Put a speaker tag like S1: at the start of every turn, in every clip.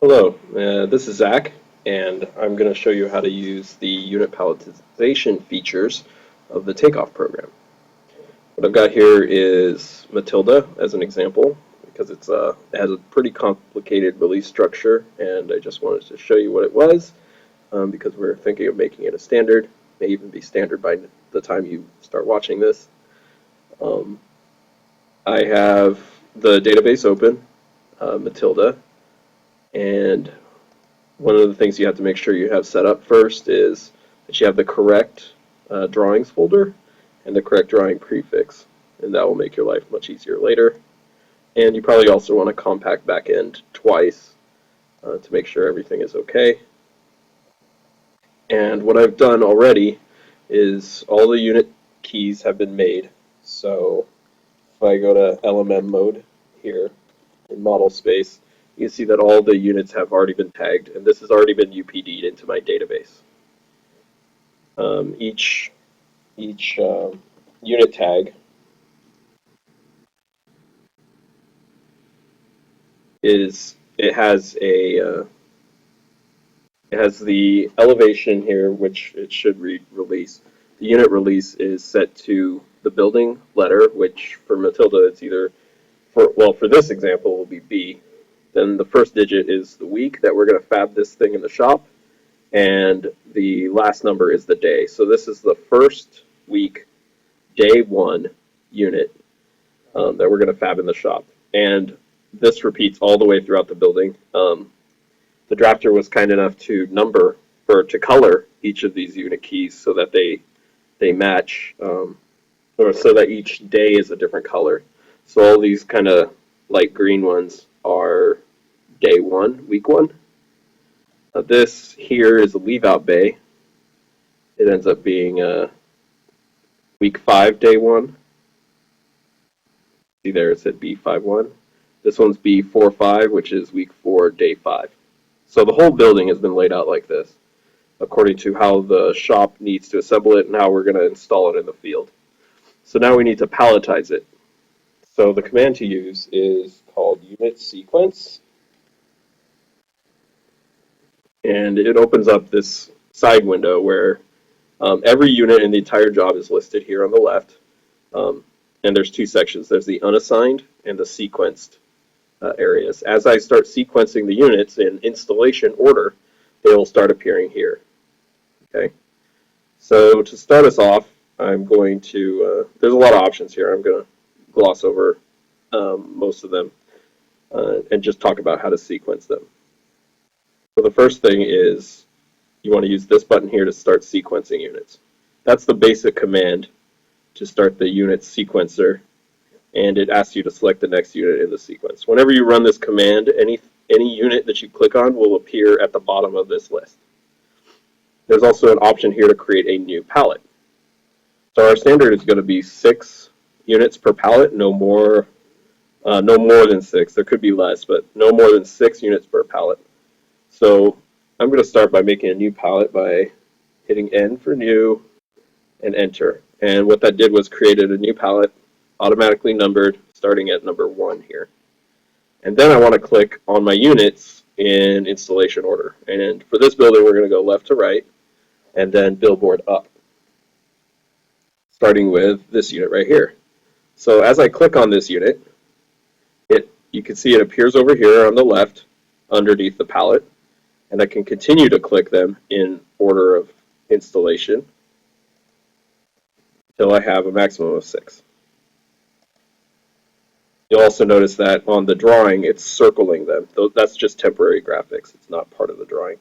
S1: Hello, this is Zach, and I'm going to show you how to use the unit palletization features of the Takeoff program. What I've got here is Matilda as an example, because it has a pretty complicated release structure, and I just wanted to show you what it was, because we're thinking of making it a standard. It may even be standard by the time you start watching this. I have the database open, Matilda, and one of the things you have to make sure you have set up first is that you have the correct drawings folder and the correct drawing prefix, and that will make your life much easier later. And you probably also want to compact backend twice to make sure everything is okay. And what I've done already is all the unit keys have been made. So if I go to LMM mode here in model space, you can see that all the units have already been tagged, and this has already been UPD'd into my database. Each unit tag it has the elevation here, which it should read release. The unit release is set to the building letter, which for Matilda it's either for this example will be B. Then the first digit is the week that we're going to fab this thing in the shop, and the last number is the day. So this is the first week, day 1 unit that we're going to fab in the shop. And this repeats all the way throughout the building. The drafter was kind enough to to color each of these unit keys so that they match, or so that each day is a different color. So all these kind of light green ones are day 1, week 1. This here is a leave out bay. It ends up being week 5, day 1. See there, it said B51. This one's B45, which is week 4, day 5. So the whole building has been laid out like this, according to how the shop needs to assemble it and how we're going to install it in the field. So now we need to palletize it. So the command to use is called UnitSequence, and it opens up this side window where every unit in the entire job is listed here on the left, and there's 2 sections. There's the unassigned and the sequenced areas. As I start sequencing the units in installation order, they will start appearing here. Okay. So to start us off, I'm going to, there's a lot of options here. I'm going to gloss over most of them and just talk about how to sequence them. So the first thing is you want to use this button here to start sequencing units. That's the basic command to start the unit sequencer, and it asks you to select the next unit in the sequence. Whenever you run this command, any unit that you click on will appear at the bottom of this list. There's also an option here to create a new pallet. So our standard is going to be 6 units per pallet, no more than 6. There could be less, but no more than 6 units per pallet. So I'm going to start by making a new pallet by hitting N for new and enter. And what that did was created a new pallet, automatically numbered, starting at number 1 here. And then I want to click on my units in installation order. And for this building, we're going to go left to right, and then billboard up, starting with this unit right here. So as I click on this unit, you can see it appears over here on the left underneath the pallet, and I can continue to click them in order of installation until I have a maximum of 6. You'll also notice that on the drawing, it's circling them. That's just temporary graphics. It's not part of the drawing.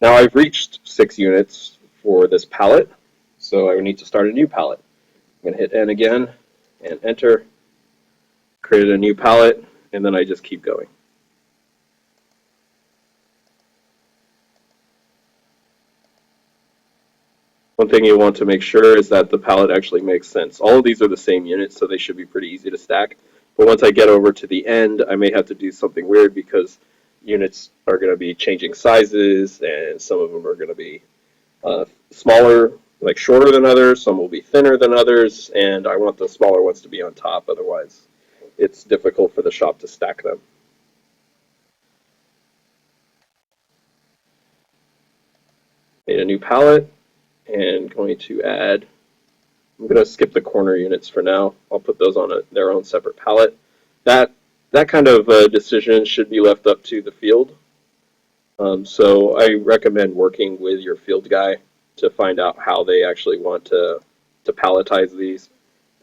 S1: Now I've reached 6 units for this pallet, so I need to start a new pallet. I'm going to hit N again and enter, create a new pallet, and then I just keep going. One thing you want to make sure is that the pallet actually makes sense. All of these are the same units, so they should be pretty easy to stack. But once I get over to the end, I may have to do something weird because units are going to be changing sizes, and some of them are going to be smaller, like shorter than others. Some will be thinner than others, and I want the smaller ones to be on top. Otherwise, it's difficult for the shop to stack them. Made a new pallet and going to add, I'm going to skip the corner units for now. I'll put those on their own separate pallet. That kind of decision should be left up to the field. So I recommend working with your field guy to find out how they actually want to palletize these.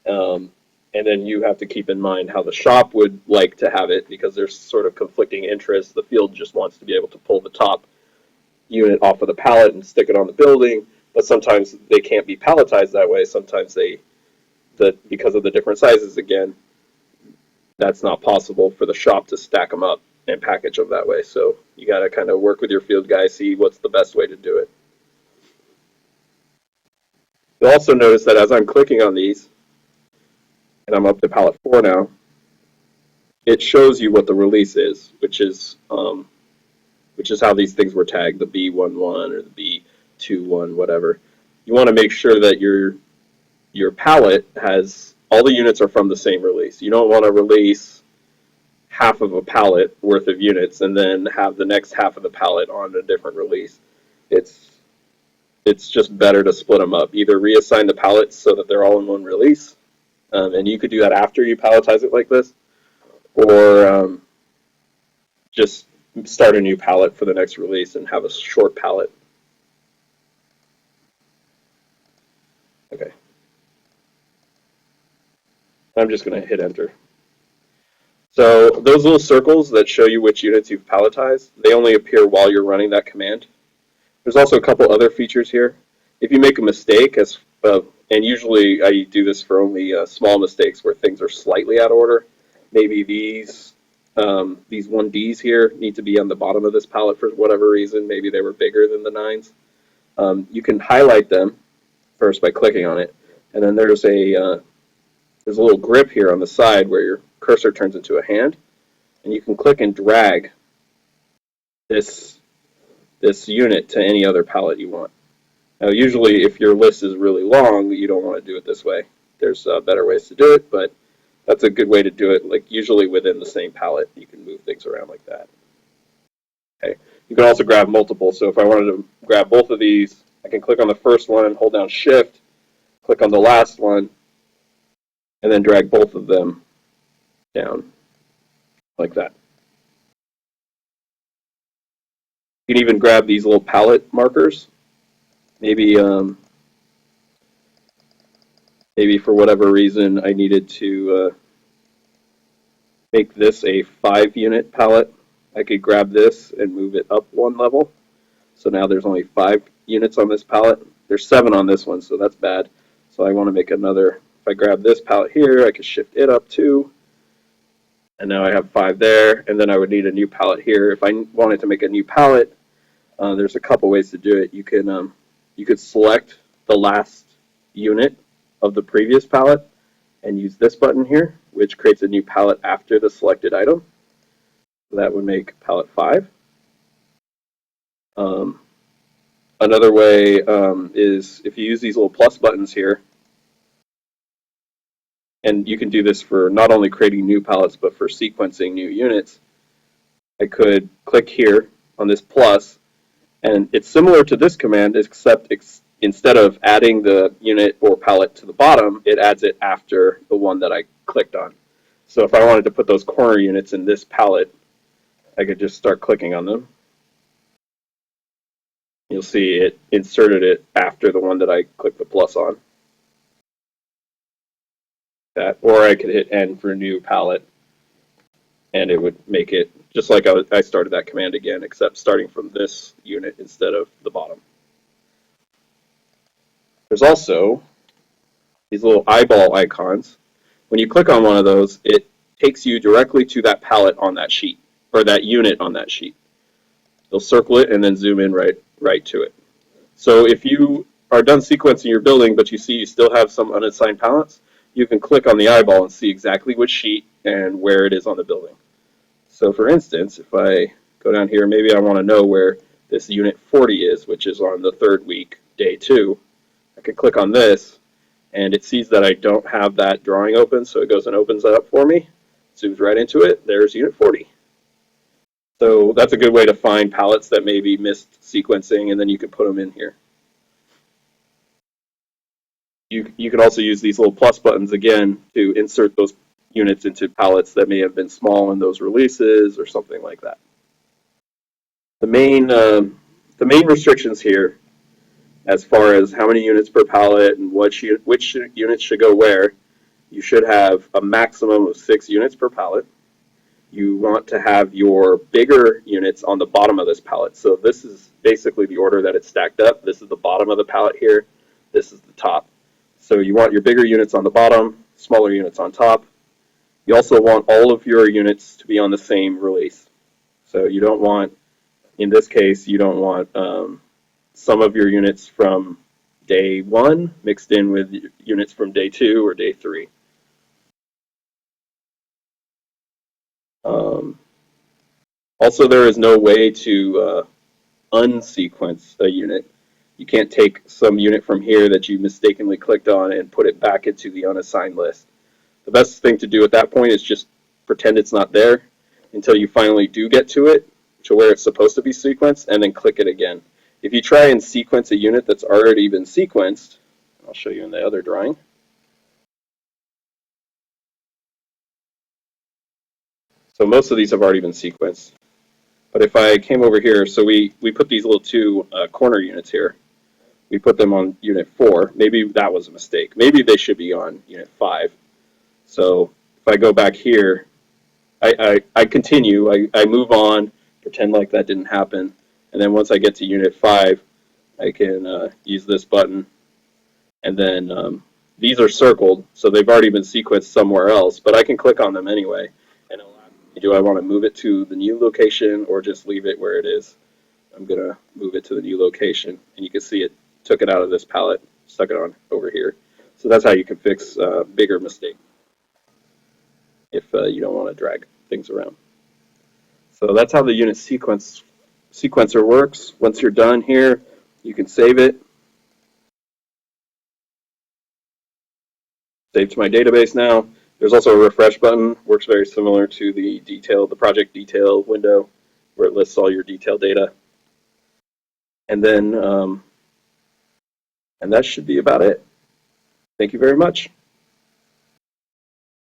S1: And then you have to keep in mind how the shop would like to have it, because there's sort of conflicting interests. The field just wants to be able to pull the top unit off of the pallet and stick it on the building, but sometimes they can't be palletized that way. Sometimes because of the different sizes, again, that's not possible for the shop to stack them up and package them that way. So you got to kind of work with your field guy, see what's the best way to do it. You'll also notice that as I'm clicking on these, and I'm up to pallet 4 now, it shows you what the release is, which is how these things were tagged, the B11 or the B21, whatever. You want to make sure that your pallet has, all the units are from the same release. You don't want to release half of a pallet worth of units and then have the next half of the pallet on a different release. It's just better to split them up. Either reassign the pallets so that they're all in one release, and you could do that after you palletize it like this, or just start a new pallet for the next release and have a short pallet. Okay. I'm just going to hit enter. So those little circles that show you which units you've palletized, they only appear while you're running that command. There's also a couple other features here. If you make a mistake, and usually I do this for only small mistakes where things are slightly out of order, maybe these 1Ds here need to be on the bottom of this pallet for whatever reason. Maybe they were bigger than the 9s. You can highlight them first by clicking on it, and then there's a little grip here on the side where your cursor turns into a hand, and you can click and drag this unit to any other pallet you want. Now, usually if your list is really long, you don't want to do it this way. There's better ways to do it, but that's a good way to do it. Like usually within the same pallet, you can move things around like that. Okay. You can also grab multiple. So if I wanted to grab both of these, I can click on the first one, hold down Shift, click on the last one, and then drag both of them down like that. You can even grab these little pallet markers. Maybe for whatever reason I needed to make this a 5-unit pallet. I could grab this and move it up 1 level. So now there's only 5 units on this pallet. There's 7 on this one, so that's bad. So I want to make another. If I grab this pallet here, I can shift it up 2. And now I have 5 there. And then I would need a new pallet here. If I wanted to make a new pallet, there's a couple ways to do it. You could select the last unit of the previous pallet and use this button here, which creates a new pallet after the selected item. So that would make pallet 5. Another way is if you use these little plus buttons here, and you can do this for not only creating new pallets, but for sequencing new units. I could click here on this plus, and it's similar to this command, except instead of adding the unit or pallet to the bottom, it adds it after the one that I clicked on. So if I wanted to put those corner units in this pallet, I could just start clicking on them. You'll see it inserted it after the one that I clicked the plus on. That, or I could hit N for new pallet, and it would make it just like I started that command again, except starting from this unit instead of the bottom. There's also these little eyeball icons. When you click on one of those, it takes you directly to that pallet on that sheet, or that unit on that sheet. You'll circle it and then zoom in right to it. So if you are done sequencing your building, but you see you still have some unassigned pallets, you can click on the eyeball and see exactly which sheet and where it is on the building. So for instance, if I go down here, maybe I want to know where this unit 40 is, which is on the 3rd week, day 2. I can click on this, and it sees that I don't have that drawing open, so it goes and opens that up for me, zooms right into it. There's unit 40. So that's a good way to find pallets that maybe missed sequencing, and then you can put them in here. You can also use these little plus buttons again to insert those units into pallets that may have been small in those releases or something like that. The main restrictions here, as far as how many units per pallet and which units should go where, you should have a maximum of 6 units per pallet. You want to have your bigger units on the bottom of this pallet. So this is basically the order that it's stacked up. This is the bottom of the pallet here. This is the top. So you want your bigger units on the bottom, smaller units on top. You also want all of your units to be on the same release. So you don't want, in this case, you don't want some of your units from day 1 mixed in with units from day 2 or day 3. Also, there is no way to unsequence a unit. You can't take some unit from here that you mistakenly clicked on and put it back into the unassigned list. The best thing to do at that point is just pretend it's not there until you finally do get to it, to where it's supposed to be sequenced, and then click it again. If you try and sequence a unit that's already been sequenced, I'll show you in the other drawing. So most of these have already been sequenced. But if I came over here, so we put these little 2 corner units here. We put them on unit 4. Maybe that was a mistake. Maybe they should be on unit 5. So if I go back here, I continue. I move on, pretend like that didn't happen. And then once I get to unit 5, I can use this button. And then these are circled, so they've already been sequenced somewhere else. But I can click on them anyway. And it'll ask me, do I want to move it to the new location or just leave it where it is? I'm going to move it to the new location. And you can see it took it out of this palette, stuck it on over here. So that's how you can fix bigger mistakes if you don't want to drag things around. So that's how the unit sequencer works. Once you're done here, you can save it. Save to my database now. There's also a refresh button. Works very similar to the project detail window, where it lists all your detail data. And then, and that should be about it. Thank you very much.